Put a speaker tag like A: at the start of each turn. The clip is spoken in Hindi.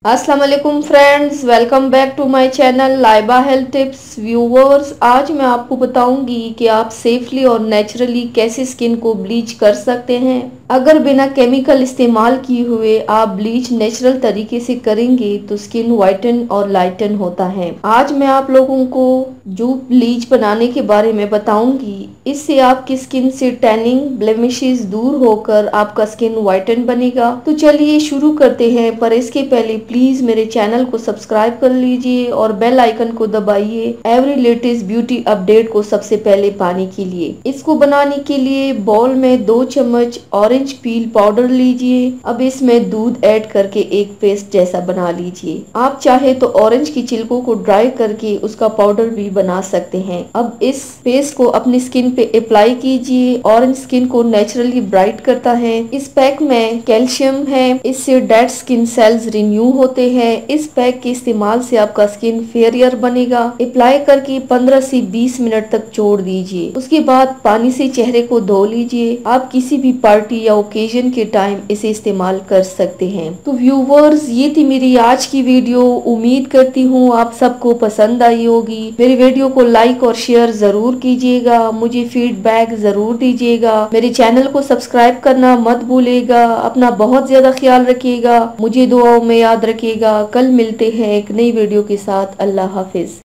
A: अस्सलाम वालेकुम friends, welcome back to my channel Laiba health tips. Viewers, आज मैं आपको बताऊंगी कि आप सेफली और नेचुरली कैसे स्किन को ब्लीच कर सकते हैं। अगर बिना केमिकल इस्तेमाल किए हुए आप ब्लीच नेचुरल तरीके से करेंगे तो स्किन वाइटन और लाइटन होता है। आज मैं आप लोगों को जो ब्लीच बनाने के बारे में बताऊंगी, इससे आपकी स्किन से टैनिंग ब्लेमिशेस दूर होकर आपका स्किन वाइटन बनेगा। तो चलिए शुरू करते हैं, पर इसके पहले प्लीज मेरे चैनल को सब्सक्राइब कर लीजिए और बेल आइकन को दबाइए एवरी लेटेस्ट ब्यूटी अपडेट को सबसे पहले पाने के लिए। इसको बनाने के लिए बाउल में 2 चम्मच ऑरेंज पील पाउडर लीजिए। अब इसमें दूध ऐड करके एक पेस्ट जैसा बना लीजिए। आप चाहे तो ऑरेंज की छिलकों को ड्राई करके उसका पाउडर भी बना सकते हैं। अब इस पेस्ट को अपनी स्किन पे अप्लाई कीजिए। ऑरेंज स्किन को नेचुरली ब्राइट करता है। इस पैक में कैल्शियम है, इससे डेड स्किन सेल्स रिन्यू होते हैं। इस पैक के इस्तेमाल से आपका स्किन फेयरियर बनेगा। अप्लाई करके 15 से 20 मिनट तक छोड़ दीजिए। उसके बाद पानी से चेहरे को धो लीजिए। आप किसी भी पार्टी या ओकेजन के टाइम इसे इस्तेमाल कर सकते हैं। तो व्यूवर्स, ये थी मेरी आज की वीडियो। उम्मीद करती हूँ आप सबको पसंद आई होगी। मेरी वीडियो को लाइक और शेयर जरूर कीजिएगा। मुझे फीडबैक जरूर दीजिएगा। मेरे चैनल को सब्सक्राइब करना मत भूलिएगा। अपना बहुत ज्यादा ख्याल रखिएगा। मुझे दुआओं में याद रखिएगा। कल मिलते हैं एक नई वीडियो के साथ। अल्लाह हाफिज।